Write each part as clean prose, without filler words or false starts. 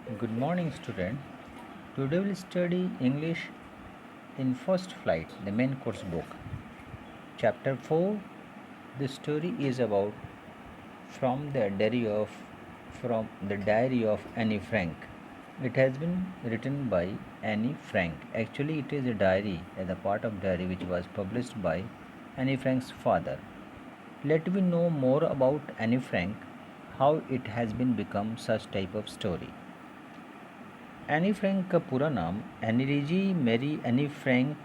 Good morning, student. Today we'll study English in First Flight, the main course book. Chapter 4. The story is about from the diary of Annie Frank. It has been written by Annie Frank. Actually, it is a diary, as a part of diary which was published by Annie Frank's father. Let me know more about Annie Frank, how it has been become such type of story. Anne Frank का पूरा नाम एनरिजी Mary Anne Frank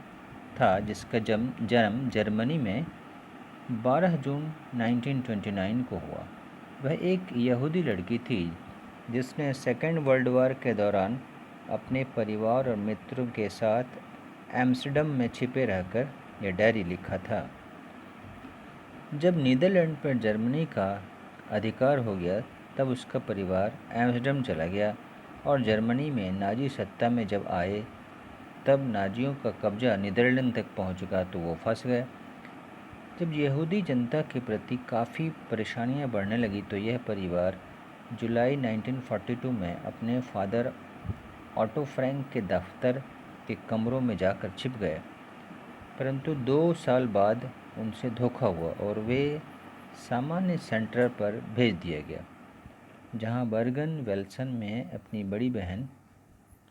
था, जिसका जन्म Germany में 12 जून 1929 को हुआ। वह एक यहूदी लड़की थी जिसने सेकेंड वर्ल्ड वॉर के दौरान अपने परिवार और मित्रों के साथ एम्स्टर्डम में छिपे रहकर यह डायरी लिखा था। जब नीदरलैंड पर जर्मनी का अधिकार हो गया तब उसका परिवार एम्स्टर्डम चला गया और जर्मनी में नाजी सत्ता में जब आए तब नाजियों का कब्जा नीदरलैंड तक पहुंच चुका तो वो फंस गए। जब यहूदी जनता के प्रति काफ़ी परेशानियां बढ़ने लगी तो यह परिवार जुलाई 1942 में अपने फादर ऑटो फ्रैंक के दफ्तर के कमरों में जाकर छिप गए, परंतु 2 साल बाद उनसे धोखा हुआ और वे सामान्य सेंटर पर भेज दिया गया, जहां बर्गन वेल्सन में अपनी बड़ी बहन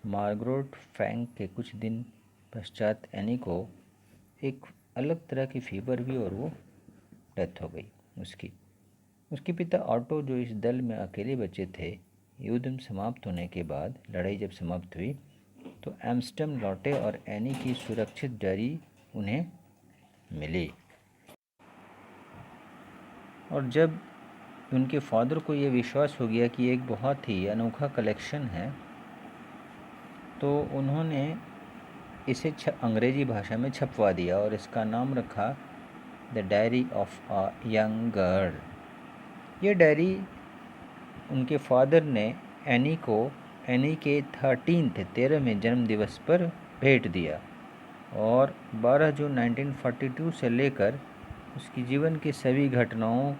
मार्गरेट फ्रैंक के कुछ दिन पश्चात एनी को एक अलग तरह की फीवर हुई और वो डेथ हो गई उसकी। उसके पिता ऑटो, जो इस दल में अकेले बचे थे, युद्ध समाप्त होने के बाद लड़ाई जब समाप्त हुई तो एम्स्टर्डम लौटे और एनी की सुरक्षित डायरी उन्हें मिली। और जब उनके फादर को ये विश्वास हो गया कि एक बहुत ही अनोखा कलेक्शन है, तो उन्होंने इसे अंग्रेजी भाषा में छपवा दिया और इसका नाम रखा the diary of a young girl. ये डायरी उनके फादर ने एनी के 13वें जन्म दिवस पर भेंट दिया और 12 जून 1942 से लेकर उसकी जीवन की सभी घटनाओं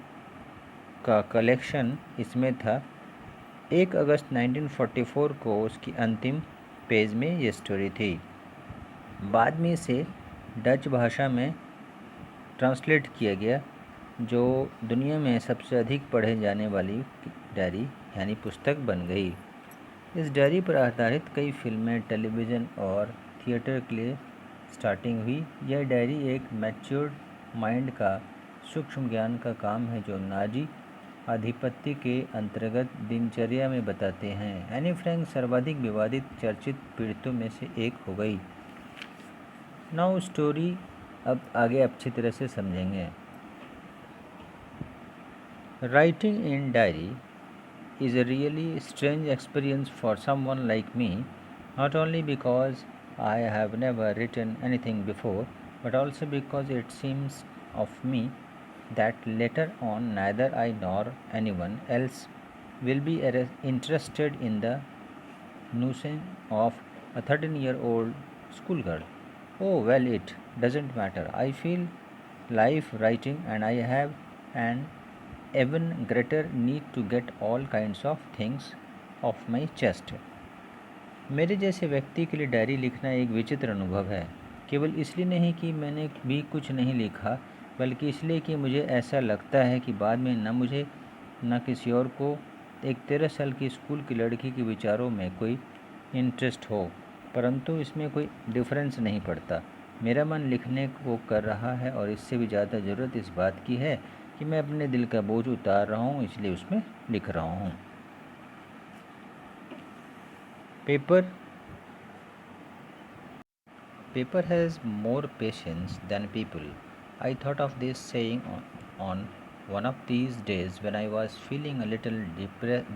का कलेक्शन इसमें था। 1 अगस्त 1944 को उसकी अंतिम पेज में ये स्टोरी थी। बाद में इसे डच भाषा में ट्रांसलेट किया गया, जो दुनिया में सबसे अधिक पढ़े जाने वाली डायरी यानी पुस्तक बन गई। इस डायरी पर आधारित कई फिल्में, टेलीविज़न और थिएटर के लिए स्टार्टिंग हुई। यह डायरी एक मैच्योर्ड माइंड का सूक्ष्म ज्ञान का काम है जो नाजी आधिपत्य के अंतर्गत दिनचर्या में बताते हैं। एनी फ्रैंक सर्वाधिक विवादित चर्चित पीड़ितों में से एक हो गई। नाउ स्टोरी अब आगे अच्छी तरह से समझेंगे। Writing in diary is a really strange experience for someone like me, not only because I have never written anything before, but also because it seems of me that later on neither I nor anyone else will be interested in the nuisance of a 13-year-old schoolgirl. Oh, well, it doesn't matter. I feel life writing and I have an even greater need to get all kinds of things off my chest. मेरे जैसे व्यक्ति के लिए diary लिखना एक विचित्र अनुभव है, केवल इसलिए नहीं कि मैंने भी कुछ नहीं लिखा, बल्कि इसलिए कि मुझे ऐसा लगता है कि बाद में न मुझे न किसी और को एक 13 साल की स्कूल की लड़की के विचारों में कोई इंटरेस्ट हो, परंतु इसमें कोई डिफरेंस नहीं पड़ता। मेरा मन लिखने को कर रहा है और इससे भी ज़्यादा ज़रूरत इस बात की है कि मैं अपने दिल का बोझ उतार रहा हूँ, इसलिए उसमें लिख रहा हूँ। Paper has more patience than people. I thought of this saying on one of these days when I was feeling a little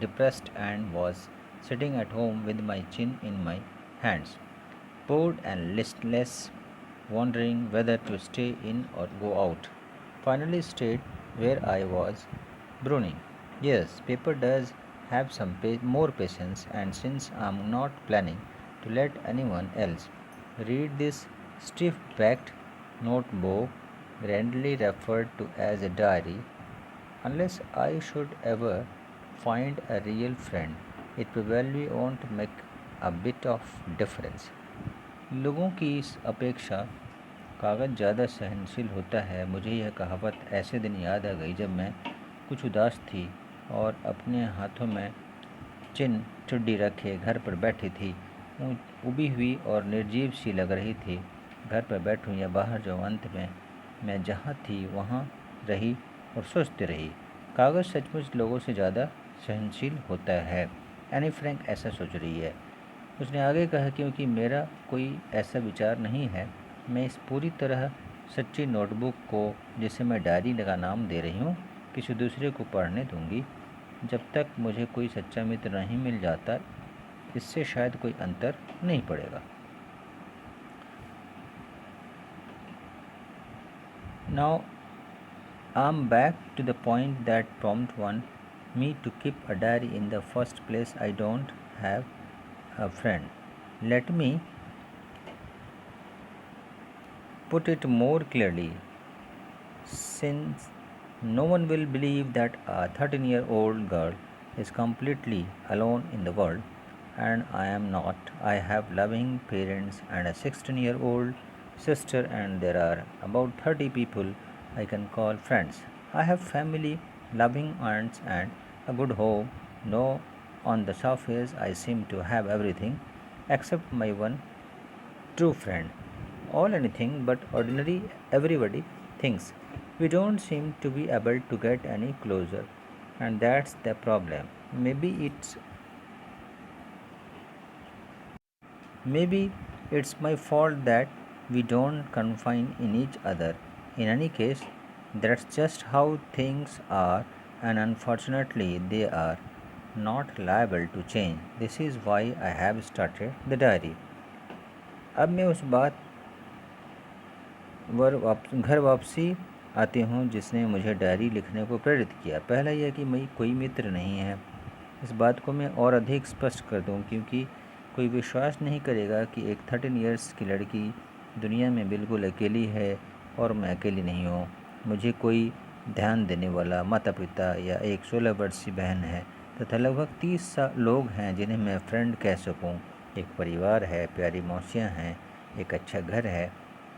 depressed and was sitting at home with my chin in my hands, bored and listless, wondering whether to stay in or go out. Finally, stayed where I was, brewing. Yes, paper does have some more patience, and since I'm not planning to let anyone else read this stiff backed notebook, grandly referred to as a diary, unless I should ever find a real friend, it probably won't make a bit of difference. लोगों की इस अपेक्षा कागज़ ज़्यादा सहनशील होता है। मुझे यह कहावत ऐसे दिन याद आ गई जब मैं कुछ उदास थी और अपने हाथों में चिन चुड्डी रखे घर पर बैठी थी। उबी हुई और निर्जीव सी लग रही थी। घर पर बैठूं या बाहर जाऊं, अंत में मैं जहाँ थी वहाँ रही और सोचती रही। कागज़ सचमुच लोगों से ज़्यादा सहनशील होता है। एनी फ्रैंक ऐसा सोच रही है। उसने आगे कहा, क्योंकि मेरा कोई ऐसा विचार नहीं है। मैं इस पूरी तरह सच्ची नोटबुक को, जिसे मैं डायरी का नाम दे रही हूँ, किसी दूसरे को पढ़ने दूंगी जब तक मुझे कोई सच्चा मित्र नहीं मिल जाता। इससे शायद कोई अंतर नहीं पड़ेगा। Now I'm back to the point that prompted me to keep a diary in the first place. I don't have a friend. Let me put it more clearly, since no one will believe that a 13-year-old girl is completely alone in the world, and I am not. I have loving parents and a 16-year-old sister, and there are about 30 people I can call friends. I have family, loving aunts, and a good home. No, on the surface, I seem to have everything except my one true friend. All anything but ordinary. Everybody thinks we don't seem to be able to get any closer, and that's the problem. Maybe it's my fault that we don't confine in each other. In any case, that's just how things are, and unfortunately, they are not liable to change. This is why I have started the diary. अब मैं उस बात घर वापसी आती हूँ जिसने मुझे डायरी लिखने को प्रेरित किया। पहला यह कि मैं कोई मित्र नहीं है। इस बात को मैं और अधिक स्पष्ट कर दूँ, क्योंकि कोई विश्वास नहीं करेगा कि एक 13 इयर्स की लड़की दुनिया में बिल्कुल अकेली है, और मैं अकेली नहीं हूँ। मुझे कोई ध्यान देने वाला माता पिता या एक 16 वर्षीय बहन है, तथा लगभग 30 लोग हैं जिन्हें मैं फ्रेंड कह सकूँ। एक परिवार है, प्यारी मौसियाँ हैं, एक अच्छा घर है।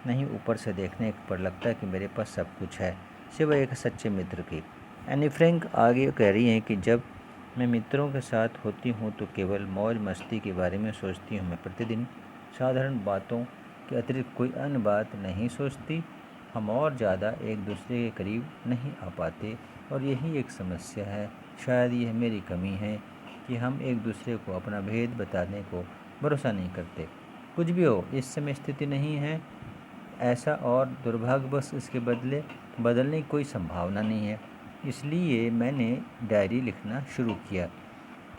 नहीं, ऊपर से देखने पर लगता है कि मेरे पास सब कुछ है, सिवाय एक सच्चे मित्र की। एनी फ्रैंक आगे कह रही हैं कि जब मैं मित्रों के साथ होती हूँ तो केवल मौज मस्ती के बारे में सोचती हूँ। मैं प्रतिदिन साधारण बातों के अतिरिक्त कोई अन्य बात नहीं सोचती। हम और ज़्यादा एक दूसरे के करीब नहीं आ पाते, और यही एक समस्या है। शायद यह मेरी कमी है कि हम एक दूसरे को अपना भेद बताने को भरोसा नहीं करते। कुछ भी हो, इस समय स्थिति नहीं है ऐसा, और दुर्भाग्यवश इसके बदलने की कोई संभावना नहीं है। इसलिए मैंने डायरी लिखना शुरू किया।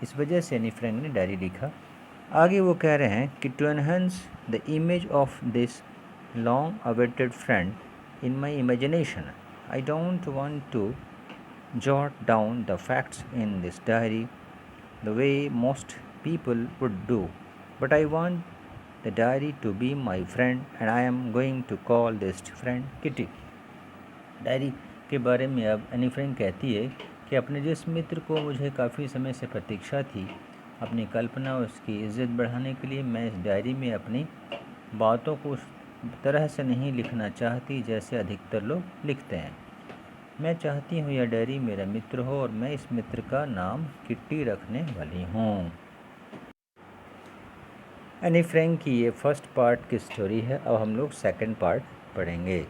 इस वजह से एनी फ्रैंक ने डायरी लिखा। आगे वो कह रहे हैं कि to enhance the image of this long awaited friend in my imagination, I don't want to jot down the facts in this diary the way most people would do, but I want the diary to be my friend, and I am going to call this friend Kitty. Diary के बारे में अब Anne Frank कहती है कि अपने जिस मित्र को मुझे काफ़ी समय से प्रतीक्षा थी, अपनी कल्पना और उसकी इज्जत बढ़ाने के लिए मैं इस डायरी में अपनी बातों को उस तरह से नहीं लिखना चाहती जैसे अधिकतर लोग लिखते हैं। मैं चाहती हूँ यह डायरी मेरा मित्र हो, और मैं इस मित्र का नाम किट्टी रखने वाली हूँ। एनी फ्रैंक की ये फर्स्ट पार्ट की स्टोरी है। अब हम लोग सेकंड पार्ट पढ़ेंगे।